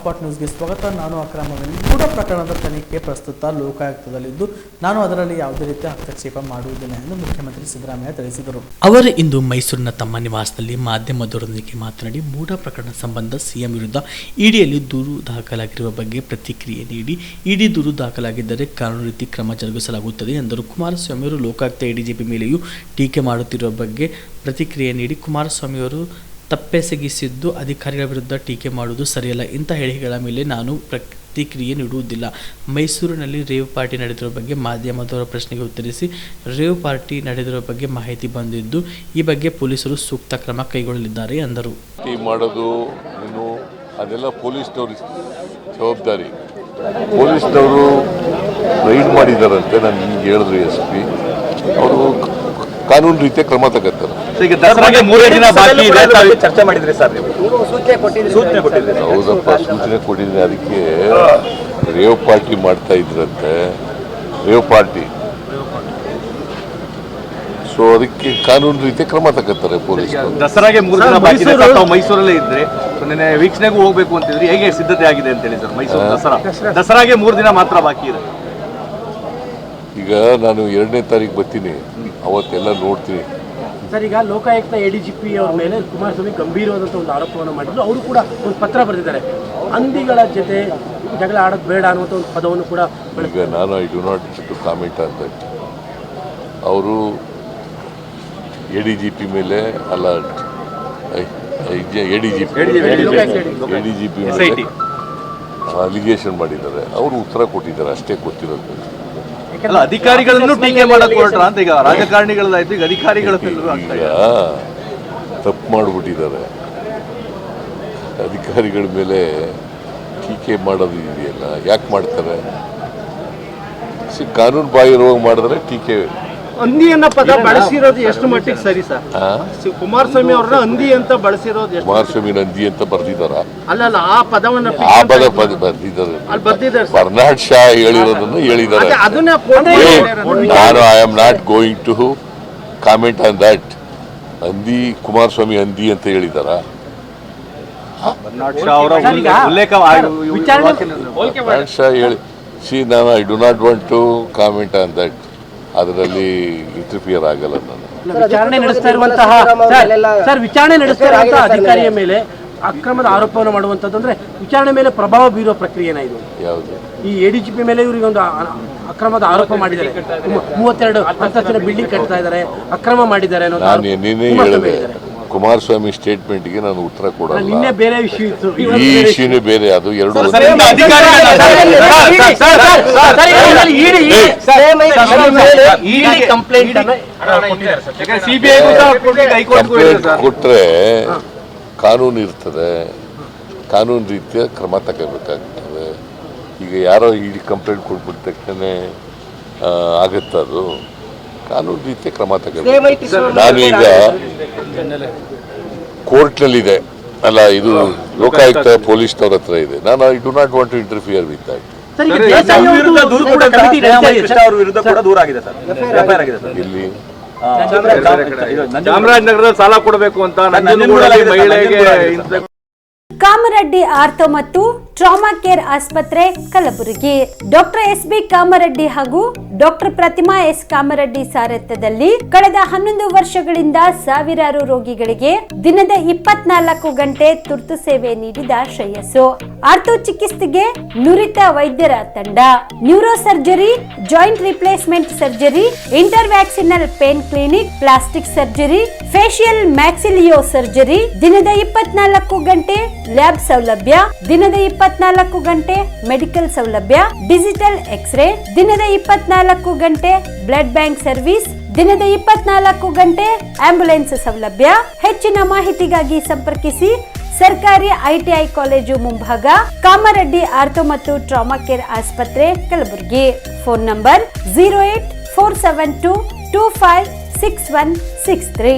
Spot ನ್ಯೂಸ್ಗೆ ಸ್ವಾಗತ. ನಾನು ಅಕ್ರಮದಲ್ಲಿ ಮೂಢ ಪ್ರಕರಣದ ತನಿಖೆ ಪ್ರಸ್ತುತ ಲೋಕಾಯುಕ್ತದಲ್ಲಿದ್ದು ನಾನು ಅದರಲ್ಲಿ ಯಾವುದೇ ರೀತಿಯ ಹಸ್ತಕ್ಷೇಪ ಮಾಡುವುದಿಲ್ಲ ಎಂದು ಮುಖ್ಯಮಂತ್ರಿ ಸಿದ್ದರಾಮಯ್ಯ ತಿಳಿಸಿದರು. ಅವರು ಇಂದು ಮೈಸೂರಿನ ತಮ್ಮ ನಿವಾಸದಲ್ಲಿ ಮಾಧ್ಯಮದವರೊಂದಿಗೆ ಮಾತನಾಡಿ ಮೂಢ ಪ್ರಕರಣ ಸಂಬಂಧ ಸಿಎಂ ವಿರುದ್ಧ ಇಡಿಯಲ್ಲಿ ದೂರು ದಾಖಲಾಗಿರುವ ಬಗ್ಗೆ ಪ್ರತಿಕ್ರಿಯೆ ನೀಡಿ ಇಡಿ ದೂರು ದಾಖಲಾಗಿದ್ದರೆ ಕಾನೂನು ರೀತಿ ಕ್ರಮ ಜರುಗಿಸಲಾಗುತ್ತದೆ ಎಂದರು. ಕುಮಾರಸ್ವಾಮಿಯವರು ಲೋಕಾಯುಕ್ತ ಎಡಿಜಿಪಿ ಮೇಲೆಯೂ ಟೀಕೆ ಮಾಡುತ್ತಿರುವ ಬಗ್ಗೆ ಪ್ರತಿಕ್ರಿಯೆ ನೀಡಿ ಕುಮಾರಸ್ವಾಮಿಯವರು ತಪ್ಪೆಸಗಿಸಿದ್ದು ಅಧಿಕಾರಿಗಳ ವಿರುದ್ಧ ಟೀಕೆ ಮಾಡುವುದು ಸರಿಯಲ್ಲ. ಇಂಥ ಹೇಳಿಕೆಗಳ ಮೇಲೆ ನಾನು ಪ್ರತಿಕ್ರಿಯೆ ನೀಡುವುದಿಲ್ಲ. ಮೈಸೂರಿನಲ್ಲಿ ರೇವ್ ಪಾರ್ಟಿ ನಡೆದಿರುವ ಬಗ್ಗೆ ಮಾಧ್ಯಮದವರ ಪ್ರಶ್ನೆಗೆ ಉತ್ತರಿಸಿ ರೇವ್ ಪಾರ್ಟಿ ನಡೆದಿರುವ ಬಗ್ಗೆ ಮಾಹಿತಿ ಬಂದಿದ್ದು ಈ ಬಗ್ಗೆ ಪೊಲೀಸರು ಸೂಕ್ತ ಕ್ರಮ ಕೈಗೊಳ್ಳಲಿದ್ದಾರೆ ಎಂದರು. ಮಾಡೋದು ಅದೆಲ್ಲ ಪೊಲೀಸ್ನವ್ರ ಜವಾಬ್ದಾರಿ. ಪೊಲೀಸ್ನವರು ರೈಡ್ ಮಾಡಿದಾರಂತೆ ನಾನು ನಿಮ್ಗೆ ಹೇಳಿದ್ರು SP ಅವರು ಕಾನೂನು ರೀತಿಯ ಕ್ರಮ ತಗೋತಾರೆ. ಚರ್ಚೆ ಮಾಡಿದ್ರಿ ಸರ್, ಸೂಚನೆ ಕೊಟ್ಟಿದ್ರಿ? ಹೌದಪ್ಪ, ಸೂಚನೆ ಕೊಟ್ಟಿದ್ದೀನಿ. ಅದಕ್ಕೆ ರೇವ್ ಪಾರ್ಟಿ ಮಾಡ್ತಾ ಇದ್ರಂತೆ, ರೇವ್ ಪಾರ್ಟಿ. ಸೊ ಅದಕ್ಕೆ ಕಾನೂನು ರೀತಿಯ ಕ್ರಮ ತಗೋತಾರೆ ಪೊಲೀಸ್. ದಸರಾಗೆ 3 ದಿನ ಬಾಕಿ ಇದೆ ಸರ್, ತಾವು ಮೈಸೂರಲ್ಲೇ ಇದ್ರೆ ನಿನ್ನೆ ವೀಕ್ಷಣೆಗೂ ಹೋಗ್ಬೇಕು ಅಂತಿದ್ರಿ, ಹೇಗೆ ಸಿದ್ಧತೆ ಆಗಿದೆ ಅಂತ ಹೇಳಿ ಸರ್? ಮೈಸೂರು ದಸರಾಗೆ 3 ದಿನ ಮಾತ್ರ ಬಾಕಿ ಇದೆ. ಈಗ ನಾನು 2ನೇ ತಾರೀಕು ಬರ್ತೀನಿ, ಅವತ್ತೆಲ್ಲ ನೋಡ್ತೀನಿ ಸರ್. ಈಗ ಲೋಕಾಯುಕ್ತ ಎಡಿಜಿಪಿ ಅವ್ರ ಮೇಲೆ ಕುಮಾರಸ್ವಾಮಿ ಗಂಭೀರವಾದಂಥ ಒಂದು ಆರೋಪವನ್ನು ಮಾಡಿದ್ರು. ಅವರು ಕೂಡ ಒಂದು ಪತ್ರ ಬರೆದಿದ್ದಾರೆ, ಹಂದಿಗಳ ಜೊತೆ ಜಗಳ ಆಡೋದು ಬೇಡ ಅನ್ನುವಂಥ ಒಂದು ಪದವನ್ನು ಕೂಡ. ಈಗ ನಾನು I do not to comment ಅಂತ. ಅವರು ಎಡಿಜಿಪಿ ಮೇಲೆ ಅಲ್ಲ, ಎಡಿಜಿಪಿ ಮೇಲೆ ಅಲಿಗೇಷನ್ ಮಾಡಿದ್ದಾರೆ. ಅವರು ಉತ್ತರ ಕೊಟ್ಟಿದ್ದಾರೆ, ಅಷ್ಟೇ ಗೊತ್ತಿರೋದು. ಅಧಿಕಾರಿಗಳನ್ನು ಟೀಕೆ ಮಾಡಕ್ ಹೊರಟ್ರ ಅಂತ. ಈಗ ರಾಜಕಾರಣಿಗಳದಾಯ್ತು, ಈಗ ಅಧಿಕಾರಿಗಳ ತಪ್ಪು ಮಾಡಿಬಿಟ್ಟಿದ್ದಾರೆ. ಅಧಿಕಾರಿಗಳ ಮೇಲೆ ಟೀಕೆ ಮಾಡೋದು ಇದೆಯಲ್ಲ, ಯಾಕೆ ಮಾಡ್ತಾರೆ? ಕಾನೂನು ಬಾಹಿರವಾಗಿ ಮಾಡಿದ್ರೆ ಟೀಕೆ. ಹಂದಿ ಅನ್ನೋ ಪದ ಬಳಸಿರೋದು ಎಷ್ಟು ಮಟ್ಟಿಗೆ ಸರಿ ಸರ್? ಕುಮಾರಸ್ವಾಮಿ ಅವ್ರನ್ನ ಹಂದಿ ಅಂತ ಬಳಸಿರೋದು, ಕುಮಾರಸ್ವಾಮಿ ಹಂದಿ ಅಂತ ಬರ್ದಿದಾರ? ಅಲ್ಲ, ಆ ಪದವನ್ನು ಬರ್ದಿದ್ದಾರೆ. ಬರ್ನಾಡ್ ಶಾ ಹೇಳಿರೋದನ್ನು ಹೇಳಿದ್ದಾರೆ. ನಾನು I am not going to comment on that. ಹಂದಿ ಕುಮಾರಸ್ವಾಮಿ ಹಂದಿ ಅಂತ ಹೇಳಿದಾರ? ಬರ್ನಾಡ್ ಶಾ ಹೇಳಿ ನಾನು I do not want to comment on that. ಅದರಲ್ಲಿ ಇಂಟರ್ಫಿಯರ್ ಆಗಲ್ಲ. ನಾನು ವಿಚಾರಣೆ ನಡೆಸ್ತಾ ಇರುವಂತಹ ಅಧಿಕಾರಿಯ ಮೇಲೆ ಅಕ್ರಮದ ಆರೋಪವನ್ನು ಮಾಡುವಂಥದ್ದು ಅಂದ್ರೆ ವಿಚಾರಣೆ ಮೇಲೆ ಪ್ರಭಾವ ಬೀರುವ ಪ್ರಕ್ರಿಯೆನ ಇದು? ಯಾವುದು? ಈ ಎಡಿಜಿಪಿ ಮೇಲೆ ಇವರಿಗೆ ಒಂದು ಅಕ್ರಮದ ಆರೋಪ ಮಾಡಿದ್ದಾರೆ. 32 ಅಂತಸ್ತಿನ ಬಿಲ್ಡಿಂಗ್ ಕಟ್ತಾ ಇದ್ದಾರೆ, ಅಕ್ರಮ ಮಾಡಿದ್ದಾರೆ ಅನ್ನೋದು. ನಾನು ನಿನ್ನೆ ಹೇಳಿದೆ, ಕುಮಾರಸ್ವಾಮಿ ಸ್ಟೇಟ್ಮೆಂಟ್ಗೆ ನಾನು ಉತ್ತರ ಕೊಡಲ್ಲ. ನಿನ್ನೆ ಬೇರೆ ಇಶ್ಯೂ ಇತ್ತು, ಈ ಇಶ್ಯೂನೇ ಬೇರೆ. ಅದು ಎರಡು ಕೊಟ್ರೆ ಕಾನೂನು ಇರ್ತದೆ, ಕಾನೂನು ರೀತಿಯ ಕ್ರಮ ತಗೋಬೇಕಾಗ್ತದೆ. ಈಗ ಯಾರೋ ಇಡಿ ಕಂಪ್ಲೇಂಟ್ ಕೊಟ್ಬಿಟ್ಟ ತಕ್ಷಣ ಆಗುತ್ತದು. ಕಾನೂನು ರೀತಿಯ ಕ್ರಮ ತಗೋಬೇಕು. ನಾನೀಗ ಕೋರ್ಟ್ನಲ್ಲಿದೆ ಅಲ್ಲ, ಇದು ಲೋಕಾಯುಕ್ತ ಪೊಲೀಸ್ನವ್ರ ಹತ್ರ ಇದೆ. ನಾನು I do not want to interfere with that. ಇಲ್ಲಿ ಚಾಮರಾಜನಗರದಲ್ಲಿ ಸಾಲ ಕೊಡಬೇಕು ಅಂತ ಮಹಿಳೆಗೆ ಕಾಮರೆಡ್ಡಿ ಆರ್ಥೋ ಮತ್ತು ಟ್ರಾಮಾ ಕೇರ್ ಆಸ್ಪತ್ರೆ ಕಲಬುರಗಿ. ಡಾಕ್ಟರ್ SB ಕಾಮರೆಡ್ಡಿ ಹಾಗೂ ಡಾಕ್ಟರ್ ಪ್ರತಿಮಾ S ಕಾಮರೆಡ್ಡಿ ಸಾರಥ್ಯದಲ್ಲಿ ಕಳೆದ 11 ವರ್ಷಗಳಿಂದ ಸಾವಿರಾರು ರೋಗಿಗಳಿಗೆ ದಿನದ 24 ಗಂಟೆ ತುರ್ತು ಸೇವೆ ನೀಡಿದ ಶ್ರೇಯಸ್ಸು. ಆರ್ಥೋ ಚಿಕಿತ್ಸೆಗೆ ನುರಿತ ವೈದ್ಯರ ತಂಡ, neuro surgery, joint replacement surgery, interventional pain clinic, plastic surgery, facial maxillo surgery, ದಿನದ 24 ಗಂಟೆ ಲ್ಯಾಬ್ ಸೌಲಭ್ಯ, ದಿನದ 24 ಗಂಟೆ ಮೆಡಿಕಲ್ ಸೌಲಭ್ಯ, ಡಿಜಿಟಲ್ ಎಕ್ಸ್ರೇ, ದಿನದ 24 ಗಂಟೆ ಬ್ಲಡ್ ಬ್ಯಾಂಕ್ ಸರ್ವಿಸ್, ದಿನದ 24 ಗಂಟೆ ಆಂಬ್ಯುಲೆನ್ಸ್ ಸೌಲಭ್ಯ. ಹೆಚ್ಚಿನ ಮಾಹಿತಿಗಾಗಿ ಸಂಪರ್ಕಿಸಿ ಸರ್ಕಾರಿ ITI ಕಾಲೇಜು ಮುಂಭಾಗ, ಕಾಮರೆಡ್ಡಿ ಆರ್ಥೋ ಮತ್ತು ಟ್ರಾಮಾ ಕೇರ್ ಆಸ್ಪತ್ರೆ ಕಲಬುರಗಿ. Phone number 084722566163.